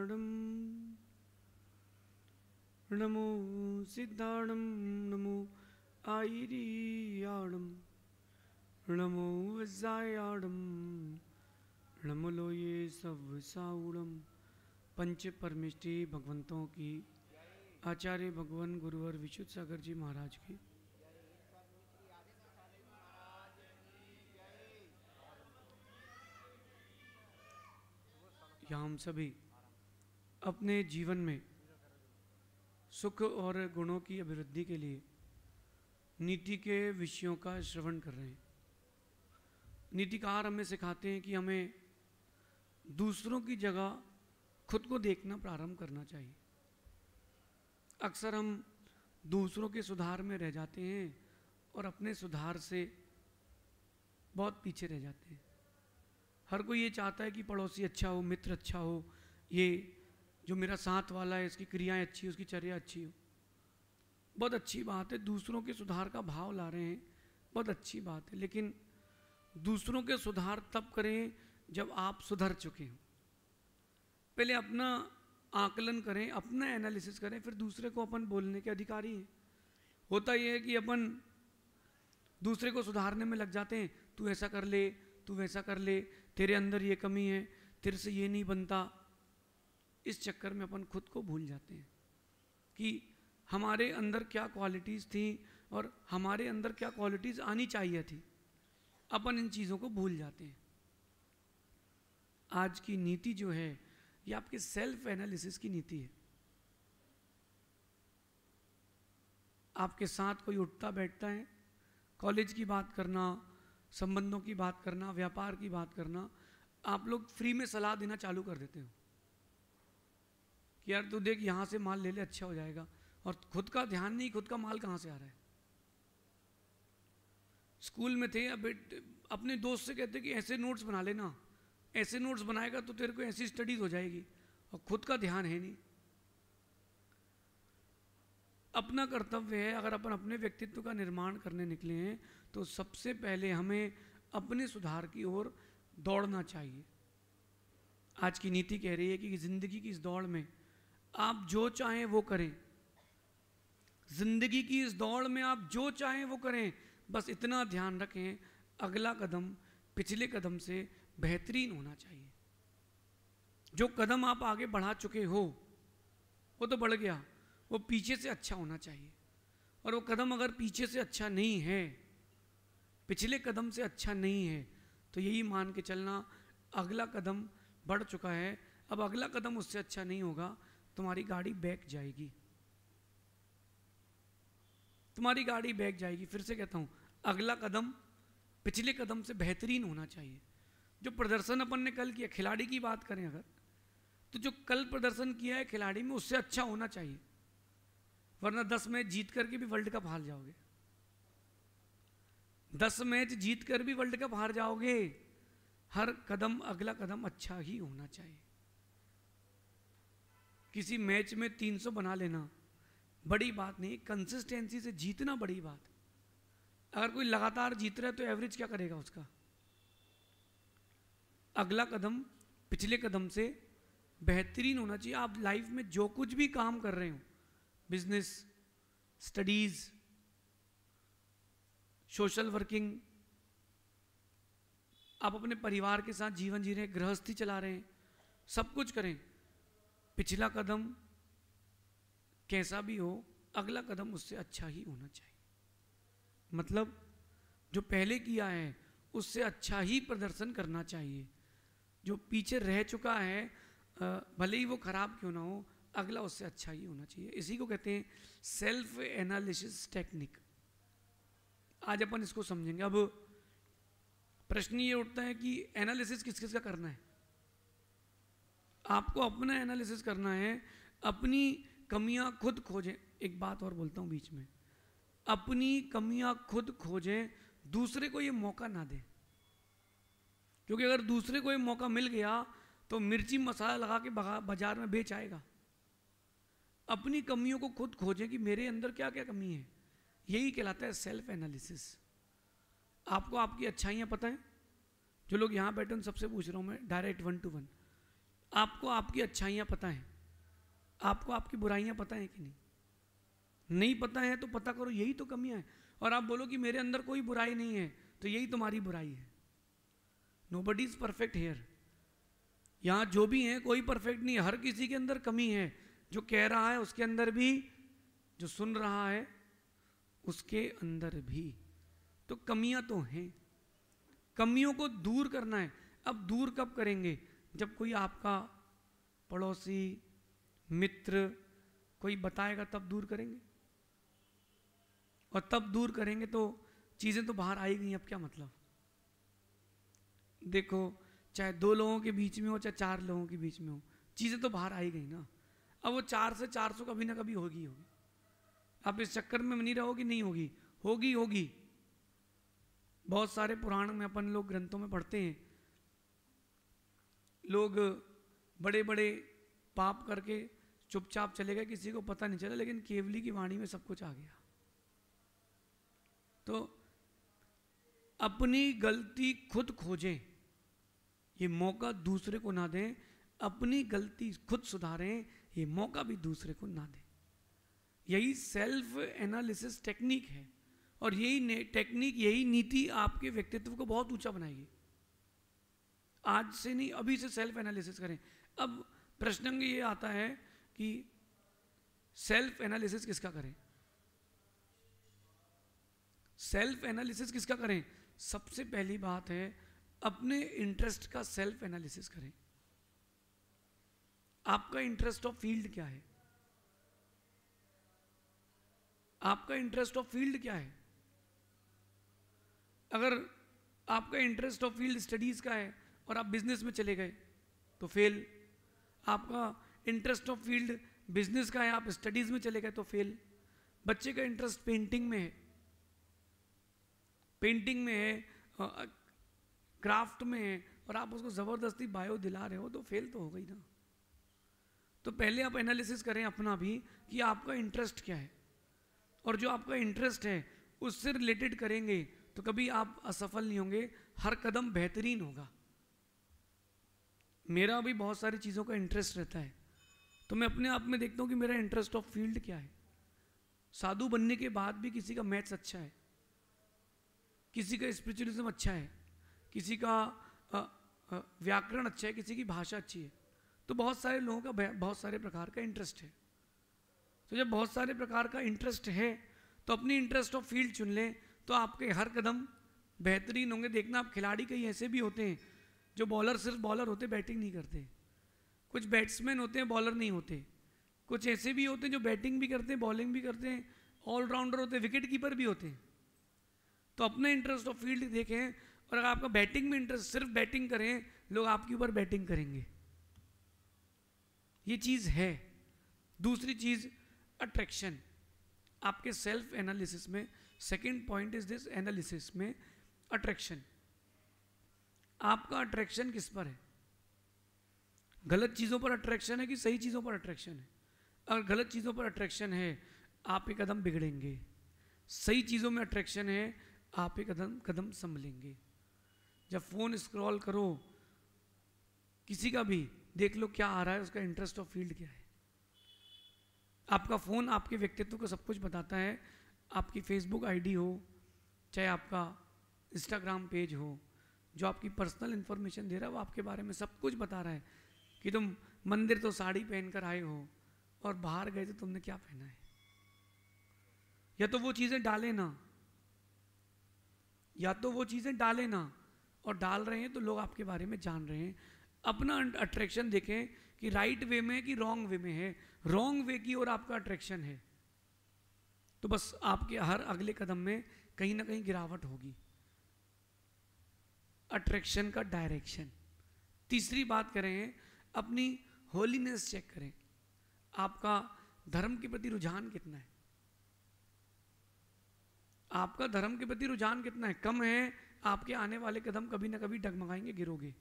सिद्धाणम नमो सिद्धाणम नमो आयरियाणम नमो वज्रायाणम नमो लोये सवसाउणम। पंच परमिष्टि भगवंतों की, आचार्य भगवान गुरुवर विशुद्ध सागर जी महाराज की। यहाँ हम सभी अपने जीवन में सुख और गुणों की अभिवृद्धि के लिए नीति के विषयों का श्रवण कर रहे हैं। नीतिकार हमें सिखाते हैं कि हमें दूसरों की जगह खुद को देखना प्रारंभ करना चाहिए। अक्सर हम दूसरों के सुधार में रह जाते हैं और अपने सुधार से बहुत पीछे रह जाते हैं। हर कोई ये चाहता है कि पड़ोसी अच्छा हो, मित्र अच्छा हो, ये जो मेरा साथ वाला है इसकी क्रियाएं अच्छी, उसकी चर्या अच्छी हो। बहुत अच्छी बात है, दूसरों के सुधार का भाव ला रहे हैं, बहुत अच्छी बात है। लेकिन दूसरों के सुधार तब करें जब आप सुधर चुके हो। पहले अपना आकलन करें, अपना एनालिसिस करें, फिर दूसरे को अपन बोलने के अधिकारी हैं। होता यह है कि अपन दूसरे को सुधारने में लग जाते हैं, तू ऐसा कर ले, तू वैसा कर ले, तेरे अंदर ये कमी है, तेरे से ये नहीं बनता। इस चक्कर में अपन खुद को भूल जाते हैं कि हमारे अंदर क्या क्वालिटीज़ थी और हमारे अंदर क्या क्वालिटीज़ आनी चाहिए थी। अपन इन चीज़ों को भूल जाते हैं। आज की नीति जो है ये आपके सेल्फ एनालिसिस की नीति है। आपके साथ कोई उठता बैठता है, कॉलेज की बात करना, संबंधों की बात करना, व्यापार की बात करना, आप लोग फ्री में सलाह देना चालू कर देते हो कि यार तू देख यहाँ से माल ले ले, अच्छा हो जाएगा, और खुद का ध्यान नहीं, खुद का माल कहाँ से आ रहा है। स्कूल में थे, अब अपने दोस्त से कहते कि ऐसे नोट्स बना लेना, ऐसे नोट्स बनाएगा तो तेरे को ऐसी स्टडीज हो जाएगी, और खुद का ध्यान है नहीं। अपना कर्तव्य है, अगर अपन अपने व्यक्तित्व का निर्माण करने निकले हैं तो सबसे पहले हमें अपने सुधार की ओर दौड़ना चाहिए। आज की नीति कह रही है कि जिंदगी की इस दौड़ में आप जो चाहें वो करें, जिंदगी की इस दौड़ में आप जो चाहें वो करें, बस इतना ध्यान रखें अगला कदम पिछले कदम से बेहतरीन होना चाहिए। जो कदम आप आगे बढ़ा चुके हो वो तो बढ़ गया, वो पीछे से अच्छा होना चाहिए। और वो कदम अगर पीछे से अच्छा नहीं है, पिछले कदम से अच्छा नहीं है, तो यही मान के चलना अगला कदम बढ़ चुका है, अब अगला कदम उससे अच्छा नहीं होगा, तुम्हारी गाड़ी बैक जाएगी, तुम्हारी गाड़ी बैक जाएगी। फिर से कहता हूं, अगला कदम पिछले कदम से बेहतरीन होना चाहिए। जो प्रदर्शन अपन ने कल किया, खिलाड़ी की बात करें अगर, तो जो कल प्रदर्शन किया है खिलाड़ी में उससे अच्छा होना चाहिए, वरना 10 मैच जीत करके भी वर्ल्ड कप हार जाओगे। 10 मैच जीत कर भी वर्ल्ड कप हार जाओगे। हर कदम अगला कदम अच्छा ही होना चाहिए। किसी मैच में 300 बना लेना बड़ी बात नहीं, कंसिस्टेंसी से जीतना बड़ी बात। अगर कोई लगातार जीत रहा है तो एवरेज क्या करेगा उसका। अगला कदम पिछले कदम से बेहतरीन होना चाहिए। आप लाइफ में जो कुछ भी काम कर रहे हो, बिजनेस, स्टडीज, सोशल वर्किंग, आप अपने परिवार के साथ जीवन जी रहे हैं, गृहस्थी चला रहे हैं, सब कुछ करें, पिछला कदम कैसा भी हो अगला कदम उससे अच्छा ही होना चाहिए। मतलब जो पहले किया है उससे अच्छा ही प्रदर्शन करना चाहिए। जो पीछे रह चुका है भले ही वो खराब क्यों ना हो, अगला उससे अच्छा ही होना चाहिए। इसी को कहते हैं सेल्फ एनालिसिस टेक्निक। आज अपन इसको समझेंगे। अब प्रश्न ये उठता है कि एनालिसिस किस किस का करना है। आपको अपना एनालिसिस करना है, अपनी कमियां खुद खोजें। एक बात और बोलता हूं बीच में, अपनी कमियां खुद खोजें, दूसरे को ये मौका ना दें। क्योंकि अगर दूसरे को ये मौका मिल गया तो मिर्ची मसाला लगा के बाजार में बेच आएगा। अपनी कमियों को खुद खोजें कि मेरे अंदर क्या क्या कमी है। यही कहलाता है सेल्फ एनालिसिस। आपको आपकी अच्छाइयाँ पता है? जो लोग यहाँ बैठे उन सबसे पूछ रहा हूँ मैं, डायरेक्ट 1 to 1, आपको आपकी अच्छाइयाँ पता हैं, आपको आपकी बुराइयाँ पता हैं कि नहीं? नहीं पता है तो पता करो, यही तो कमियां हैं। और आप बोलो कि मेरे अंदर कोई बुराई नहीं है, तो यही तुम्हारी बुराई है। Nobody is perfect here. यहां जो भी है कोई परफेक्ट नहीं है, हर किसी के अंदर कमी है। जो कह रहा है उसके अंदर भी, जो सुन रहा है उसके अंदर भी। तो कमियां तो हैं, कमियों को दूर करना है। अब दूर कब करेंगे? जब कोई आपका पड़ोसी, मित्र कोई बताएगा तब दूर करेंगे। और तब दूर करेंगे तो चीजें तो बाहर आई गई, अब क्या मतलब? देखो, चाहे 2 लोगों के बीच में हो, चाहे 4 लोगों के बीच में हो, चीजें तो बाहर आई गई ना। अब वो 4 से 400 कभी ना कभी होगी होगी। आप इस चक्कर में नहीं रहो कि नहीं होगी, होगी होगी। बहुत सारे पुराण में अपन लोग ग्रंथों में पढ़ते हैं, लोग बड़े बड़े पाप करके चुपचाप चले गए, किसी को पता नहीं चला, लेकिन केवली की वाणी में सब कुछ आ गया। तो अपनी गलती खुद खोजें, ये मौका दूसरे को ना दें। अपनी गलती खुद सुधारें, ये मौका भी दूसरे को ना दें। यही सेल्फ एनालिसिस टेक्निक है, और यही टेक्निक, यही नीति आपके व्यक्तित्व को बहुत ऊंचा बनाएगी। आज से नहीं, अभी से सेल्फ एनालिसिस करें। अब प्रश्न ये आता है कि सेल्फ एनालिसिस किसका करें? सेल्फ एनालिसिस किसका करें? सबसे पहली बात है, अपने इंटरेस्ट का सेल्फ एनालिसिस करें। आपका इंटरेस्ट ऑफ फील्ड क्या है? आपका इंटरेस्ट ऑफ फील्ड क्या है? अगर आपका इंटरेस्ट ऑफ फील्ड स्टडीज का है और आप बिजनेस में चले गए तो फेल। आपका इंटरेस्ट ऑफ फील्ड बिजनेस का है, आप स्टडीज में चले गए तो फेल। बच्चे का इंटरेस्ट पेंटिंग में है, पेंटिंग में है, क्राफ्ट में है, और आप उसको जबरदस्ती बायो दिला रहे हो तो फेल तो हो गई ना। तो पहले आप एनालिसिस करें अपना भी कि आपका इंटरेस्ट क्या है, और जो आपका इंटरेस्ट है उससे रिलेटेड करेंगे तो कभी आप असफल नहीं होंगे, हर कदम बेहतरीन होगा। मेरा भी बहुत सारी चीज़ों का इंटरेस्ट रहता है, तो मैं अपने आप में देखता हूँ कि मेरा इंटरेस्ट ऑफ फील्ड क्या है। साधु बनने के बाद भी किसी का मैथ्स अच्छा है, किसी का स्पिरिचुअलिज्म अच्छा है, किसी का व्याकरण अच्छा है, किसी की भाषा अच्छी है। तो बहुत सारे लोगों का बहुत सारे प्रकार का इंटरेस्ट है। तो जब बहुत सारे प्रकार का इंटरेस्ट है तो अपनी इंटरेस्ट ऑफ फील्ड चुन लें, तो आपके हर कदम बेहतरीन होंगे। देखना, आप खिलाड़ी कई ऐसे भी होते हैं जो बॉलर सिर्फ बॉलर होते, बैटिंग नहीं करते। कुछ बैट्समैन होते हैं बॉलर नहीं होते। कुछ ऐसे भी होते हैं जो बैटिंग भी करते हैं, बॉलिंग भी करते हैं, ऑलराउंडर होते हैं, विकेट कीपर भी होते हैं। तो अपने इंटरेस्ट ऑफ फील्ड देखें, और अगर आपका बैटिंग में इंटरेस्ट, सिर्फ बैटिंग करें, लोग आपके ऊपर बैटिंग करेंगे। ये चीज़ है। दूसरी चीज़ अट्रैक्शन। आपके सेल्फ एनालिसिस में second point is this, analysis में अट्रैक्शन। आपका अट्रैक्शन किस पर है? गलत चीज़ों पर अट्रैक्शन है कि सही चीज़ों पर अट्रैक्शन है? अगर गलत चीज़ों पर अट्रैक्शन है, आप एक कदम बिगड़ेंगे। सही चीज़ों में अट्रैक्शन है, आप एक कदम संभलेंगे। जब फ़ोन स्क्रॉल करो, किसी का भी देख लो क्या आ रहा है, उसका इंटरेस्ट ऑफ फील्ड क्या है। आपका फ़ोन आपके व्यक्तित्व को सब कुछ बताता है। आपकी फेसबुक आईडी हो, चाहे आपका इंस्टाग्राम पेज हो, जो आपकी पर्सनल इंफॉर्मेशन दे रहा है वो आपके बारे में सब कुछ बता रहा है कि तुम मंदिर तो साड़ी पहनकर आए हो और बाहर गए तो तुमने क्या पहना है। या तो वो चीज़ें डाले ना, या तो वो चीज़ें डाले ना, और डाल रहे हैं तो लोग आपके बारे में जान रहे हैं। अपना अट्रैक्शन देखें कि राइट वे में कि रॉन्ग वे में है। रॉन्ग वे की ओर आपका अट्रैक्शन है तो बस आपके हर अगले कदम में कहीं ना कहीं गिरावट होगी। अट्रैक्शन का डायरेक्शन। तीसरी बात करें, अपनी होलीनेस चेक करें। आपका धर्म के प्रति रुझान कितना है? आपका धर्म के प्रति रुझान कितना है? कम है, आपके आने वाले कदम कभी ना कभी डगमगाएंगे, गिरोगे।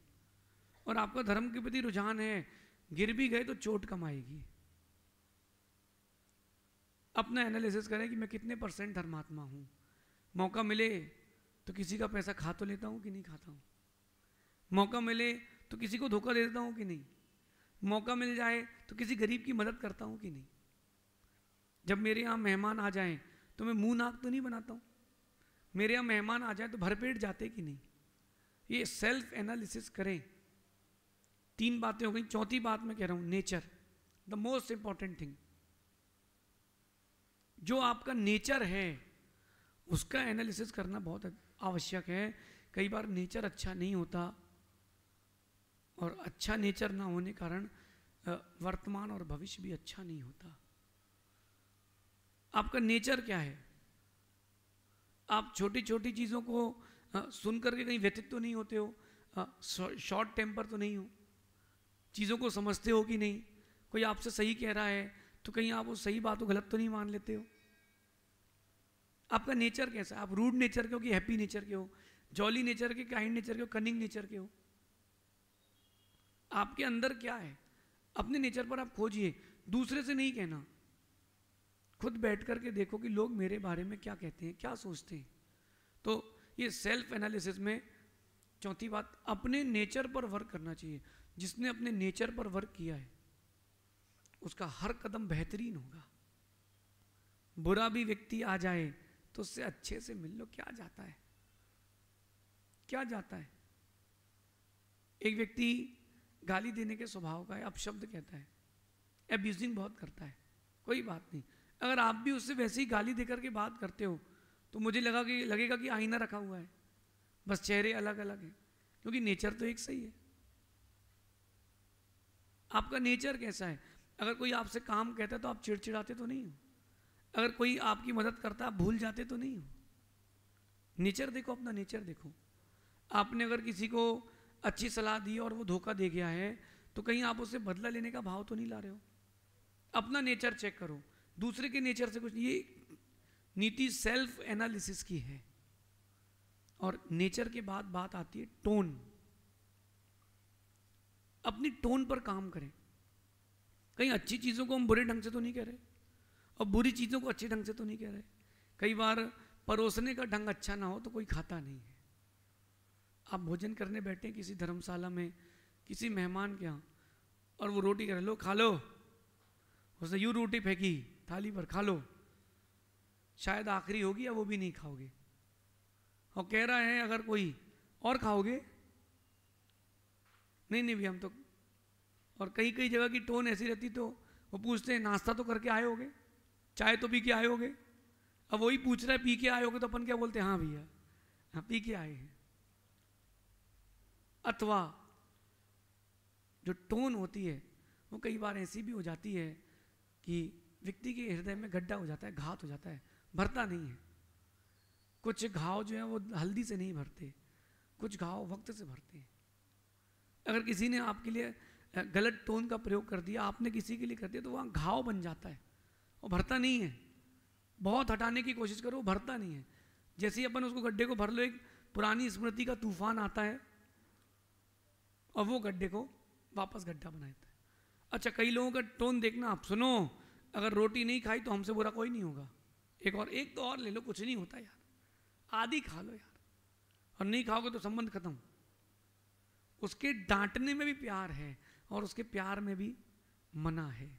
और आपका धर्म के प्रति रुझान है, गिर भी गए तो चोट कम आएगी। अपना एनालिसिस करें कि मैं कितने % धर्मात्मा हूं। मौका मिले तो किसी का पैसा खा तो लेता हूं कि नहीं खाता हूं। मौका मिले तो किसी को धोखा दे देता हूं कि नहीं। मौका मिल जाए तो किसी गरीब की मदद करता हूँ कि नहीं? जब मेरे यहाँ मेहमान आ जाएं तो मैं मुंह नाक तो नहीं बनाता हूँ? मेरे यहाँ मेहमान आ जाए तो भरपेट जाते कि नहीं? ये सेल्फ एनालिसिस करें। 3 बातें हो गई, चौथी बात मैं कह रहा हूँ nature, the most important thing. जो आपका नेचर है उसका एनालिसिस करना बहुत आवश्यक है। कई बार नेचर अच्छा नहीं होता और अच्छा नेचर ना होने के कारण वर्तमान और भविष्य भी अच्छा नहीं होता। आपका नेचर क्या है? आप छोटी छोटी चीज़ों को सुन करके कहीं व्यथित तो नहीं होते हो? शॉर्ट टेम्पर तो नहीं हो? चीज़ों को समझते हो कि नहीं? कोई आपसे सही कह रहा है तो कहीं आप उस सही बात को गलत तो नहीं मान लेते हो? आपका नेचर कैसा है? आप रूड नेचर के हो कि हैप्पी नेचर के हो? जॉली नेचर के, काइंड नेचर के हो, कनिंग नेचर के हो? आपके अंदर क्या है? अपने नेचर पर आप खोजिए, दूसरे से नहीं कहना। खुद बैठ करके देखो कि लोग मेरे बारे में क्या कहते हैं, क्या सोचते हैं। तो ये सेल्फ एनालिसिस में चौथी बात, अपने नेचर पर वर्क करना चाहिए। जिसने अपने नेचर पर वर्क किया है उसका हर कदम बेहतरीन होगा। बुरा भी व्यक्ति आ जाए तो उससे अच्छे से मिल लो, क्या जाता है? क्या जाता है? एक व्यक्ति गाली देने के स्वभाव का है, अपशब्द कहता है, एब्यूजिंग बहुत करता है, कोई बात नहीं। अगर आप भी उससे वैसे ही गाली देकर के बात करते हो तो मुझे लगेगा कि आईना रखा हुआ है, बस चेहरे अलग अलग हैं, क्योंकि नेचर तो एक सही है। आपका नेचर कैसा है? अगर कोई आपसे काम कहता है तो आप चिड़चिड़ाते तो नहीं हो? अगर कोई आपकी मदद करता है आप भूल जाते तो नहीं हो? नेचर देखो, अपना नेचर देखो। आपने अगर किसी को अच्छी सलाह दी और वो धोखा दे गया है तो कहीं आप उससे बदला लेने का भाव तो नहीं ला रहे हो? अपना नेचर चेक करो, दूसरे के नेचर से कुछ। ये नीति सेल्फ एनालिसिस की है। और नेचर के बाद बात आती है टोन। अपनी टोन पर काम करें। कहीं अच्छी चीज़ों को हम बुरे ढंग से तो नहीं कह रहे और बुरी चीज़ों को अच्छे ढंग से तो नहीं कह रहे। कई बार परोसने का ढंग अच्छा ना हो तो कोई खाता नहीं है। आप भोजन करने बैठे किसी धर्मशाला में किसी मेहमान के यहाँ और वो रोटी कह रहे, लो खा लो, उसने यूँ रोटी फेंकी थाली पर, खा लो, शायद आखिरी होगी या वो भी नहीं खाओगे। और कह रहा है अगर कोई और खाओगे, नहीं भी हम तो। और कई कई जगह की टोन ऐसी रहती तो वो पूछते हैं नाश्ता तो करके आए होगे, चाय तो पी के आए होगे। अब वही पूछ रहा है पी के आए होगे तो अपन क्या बोलते हैं, हाँ भैया हाँ पी के आए हैं। अथवा जो टोन होती है वो कई बार ऐसी भी हो जाती है कि व्यक्ति के हृदय में गड्ढा हो जाता है, घात हो जाता है, भरता नहीं है। कुछ घाव जो है वो हल्दी से नहीं भरते, कुछ घाव वक्त से भरते हैं। अगर किसी ने आपके लिए गलत टोन का प्रयोग कर दिया, आपने किसी के लिए कर दिया, तो वहाँ घाव बन जाता है और भरता नहीं है। बहुत हटाने की कोशिश करो, भरता नहीं है। जैसे ही अपन उसको गड्ढे को भर लो, एक पुरानी स्मृति का तूफान आता है और वो गड्ढे को वापस गड्ढा बनाता है। अच्छा, कई लोगों का टोन देखना आप, सुनो अगर रोटी नहीं खाई तो हमसे बुरा कोई नहीं होगा, एक तो और ले लो, कुछ नहीं होता यार, आधी खा लो यार, और नहीं खाओगे तो संबंध खत्म। उसके डांटने में भी प्यार है और उसके प्यार में भी मना है।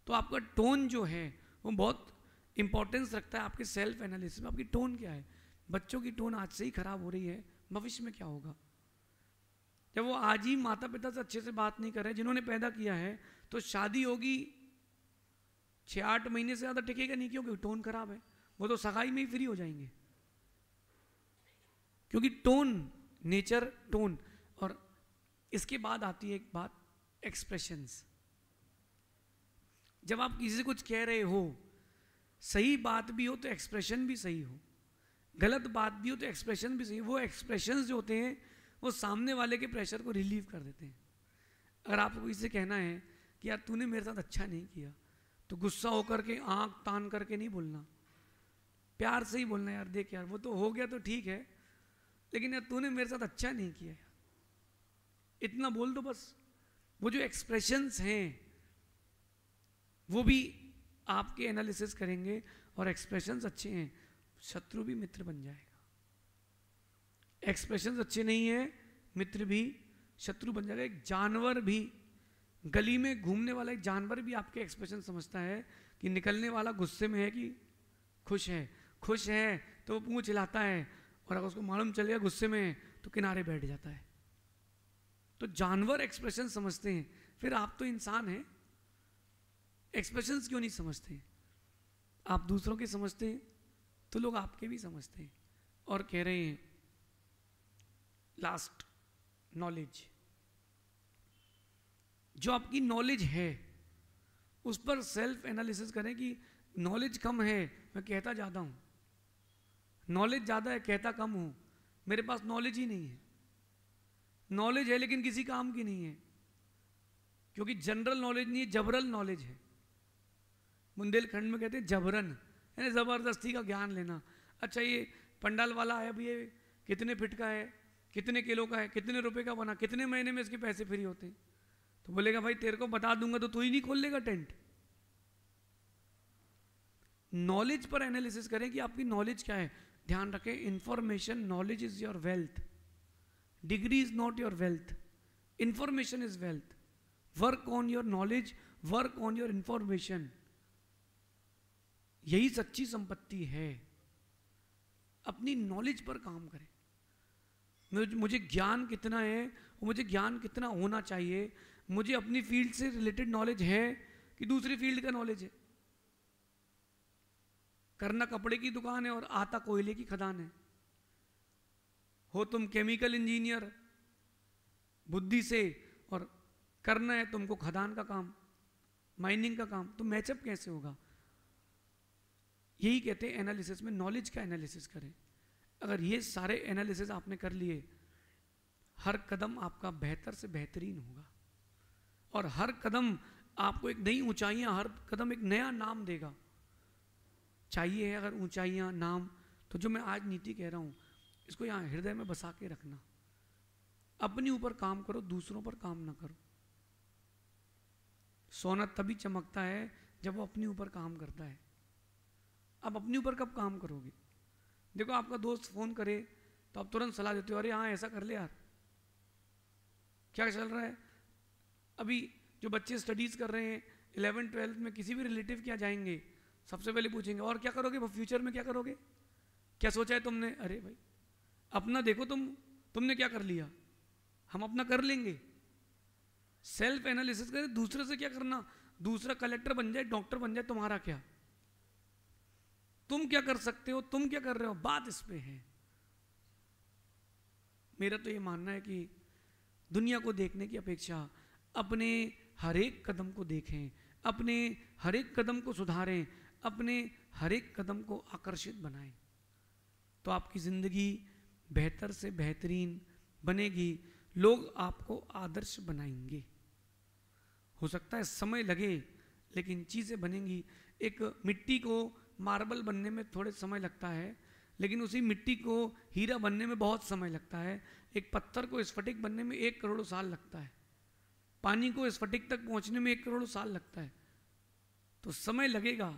तो आपका टोन जो है वो बहुत इंपॉर्टेंस रखता है आपके सेल्फ एनालिसिस में। आपकी टोन क्या है? बच्चों की टोन आज से ही खराब हो रही है, भविष्य में क्या होगा? जब वो आज ही माता पिता से अच्छे से बात नहीं कर रहे जिन्होंने पैदा किया है, तो शादी होगी 6-8 महीने से ज़्यादा टिकेगा नहीं, क्योंकि टोन खराब है। वो तो सगाई में ही फ्री हो जाएंगे, क्योंकि टोन, नेचर टोन। और इसके बाद आती है एक बात, एक्सप्रेशंस। जब आप किसी से कुछ कह रहे हो, सही बात भी हो तो एक्सप्रेशन भी सही हो, गलत बात भी हो तो एक्सप्रेशन भी सही हो। वो एक्सप्रेशंस जो होते हैं वो सामने वाले के प्रेशर को रिलीव कर देते हैं। अगर आपको किसी से कहना है कि यार तूने मेरे साथ अच्छा नहीं किया, तो गुस्सा होकर के आंख तान करके नहीं बोलना, प्यार से ही बोलना, यार देख यार वो तो हो गया तो ठीक है, लेकिन यार तूने मेरे साथ अच्छा नहीं किया यार, इतना बोल दो बस। वो जो एक्सप्रेशंस हैं वो भी आपके एनालिसिस करेंगे, और एक्सप्रेशंस अच्छे हैं शत्रु भी मित्र बन जाएगा। एक्सप्रेशंस अच्छे नहीं है, मित्र भी शत्रु बन जाएगा। एक जानवर भी गली में घूमने वाला एक जानवर भी आपके एक्सप्रेशन समझता है कि निकलने वाला गुस्से में है कि खुश है। खुश है तो वो पूंछ हिलाता है, और अगर उसको मालूम चल गया गुस्से में है तो किनारे बैठ जाता है। तो जानवर एक्सप्रेशन समझते हैं, फिर आप तो इंसान हैं, एक्सप्रेशंस क्यों नहीं समझते? आप दूसरों के समझते हैं तो लोग आपके भी समझते हैं। और कह रहे हैं लास्ट, नॉलेज। जो आपकी नॉलेज है उस पर सेल्फ एनालिसिस करें कि नॉलेज कम है, मैं कहता ज़्यादा हूँ, नॉलेज ज़्यादा है कहता कम हूँ, मेरे पास नॉलेज ही नहीं है। नॉलेज है लेकिन किसी काम की नहीं है, क्योंकि जनरल नॉलेज नहीं है, जबरन नॉलेज है। बुंदेलखंड में कहते हैं जबरन, यानी ज़बरदस्ती का ज्ञान लेना। अच्छा ये पंडाल वाला आया, अभी ये कितने फिट का है, कितने किलो का है, कितने रुपए का बना, कितने महीने में इसके पैसे फ्री होते हैं? तो बोलेगा भाई तेरे को बता दूंगा तो तू ही नहीं खोल लेगा टेंट। नॉलेज पर एनालिसिस करें कि आपकी नॉलेज क्या है। ध्यान रखें, information, knowledge is your wealth, degree is not your wealth, information is wealth. Work on your knowledge, work on your information, यही सच्ची संपत्ति है। अपनी नॉलेज पर काम करें। मुझे ज्ञान कितना है, मुझे ज्ञान कितना होना चाहिए, मुझे अपनी फील्ड से रिलेटेड नॉलेज है कि दूसरी फील्ड का नॉलेज है। करना कपड़े की दुकान है और आता कोयले की खदान है। हो तुम केमिकल इंजीनियर बुद्धि से, और करना है तुमको खदान का काम, माइनिंग का काम, तो मैचअप कैसे होगा? यही कहते हैं एनालिसिस में, नॉलेज का एनालिसिस करें। अगर ये सारे एनालिसिस आपने कर लिए, हर कदम आपका बेहतर से बेहतरीन होगा, और हर कदम आपको एक नई ऊंचाइयां, हर कदम एक नया नाम देगा। चाहिए है अगर ऊंचाइयां, नाम, तो जो मैं आज नीति कह रहा हूं इसको यहां हृदय में बसा के रखना। अपने ऊपर काम करो, दूसरों पर काम ना करो। सोना तभी चमकता है जब वो अपने ऊपर काम करता है। अब अपने ऊपर कब काम करोगे? देखो आपका दोस्त फोन करे तो आप तुरंत सलाह देते हो, अरे हाँ ऐसा कर ले यार, क्या चल रहा है। अभी जो बच्चे स्टडीज कर रहे हैं 11th 12th में, किसी भी रिलेटिव क्या जाएंगे, सबसे पहले पूछेंगे और क्या करोगे फ्यूचर में, क्या करोगे, क्या सोचा है तुमने? अरे भाई अपना देखो, तुमने क्या कर लिया, हम अपना कर लेंगे। सेल्फ एनालिसिस करें, दूसरे से क्या करना। दूसरा कलेक्टर बन जाए, डॉक्टर बन जाए, तुम्हारा क्या, तुम क्या कर सकते हो, तुम क्या कर रहे हो, बात इस पे है। मेरा तो ये मानना है कि दुनिया को देखने की अपेक्षा अपने हर एक कदम को देखें, अपने हर एक कदम को सुधारें, अपने हर एक कदम को आकर्षित बनाएं, तो आपकी जिंदगी बेहतर से बेहतरीन बनेगी। लोग आपको आदर्श बनाएंगे। हो सकता है समय लगे, लेकिन चीजें बनेंगी। एक मिट्टी को मार्बल बनने में थोड़े समय लगता है, लेकिन उसी मिट्टी को हीरा बनने में बहुत समय लगता है। एक पत्थर को स्फटिक बनने में 1 करोड़ साल लगता है। पानी को स्फटिक तक पहुंचने में 1 करोड़ साल लगता है। तो समय लगेगा,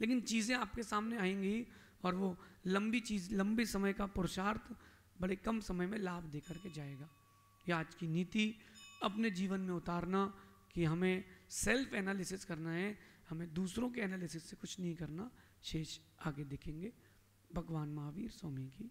लेकिन चीज़ें आपके सामने आएंगी, और वो लंबी समय का पुरुषार्थ बड़े कम समय में लाभ दे करके जाएगा। ये आज की नीति अपने जीवन में उतारना कि हमें सेल्फ एनालिसिस करना है, हमें दूसरों के एनालिसिस से कुछ नहीं करना। शेष आगे देखेंगे। भगवान महावीर स्वामी की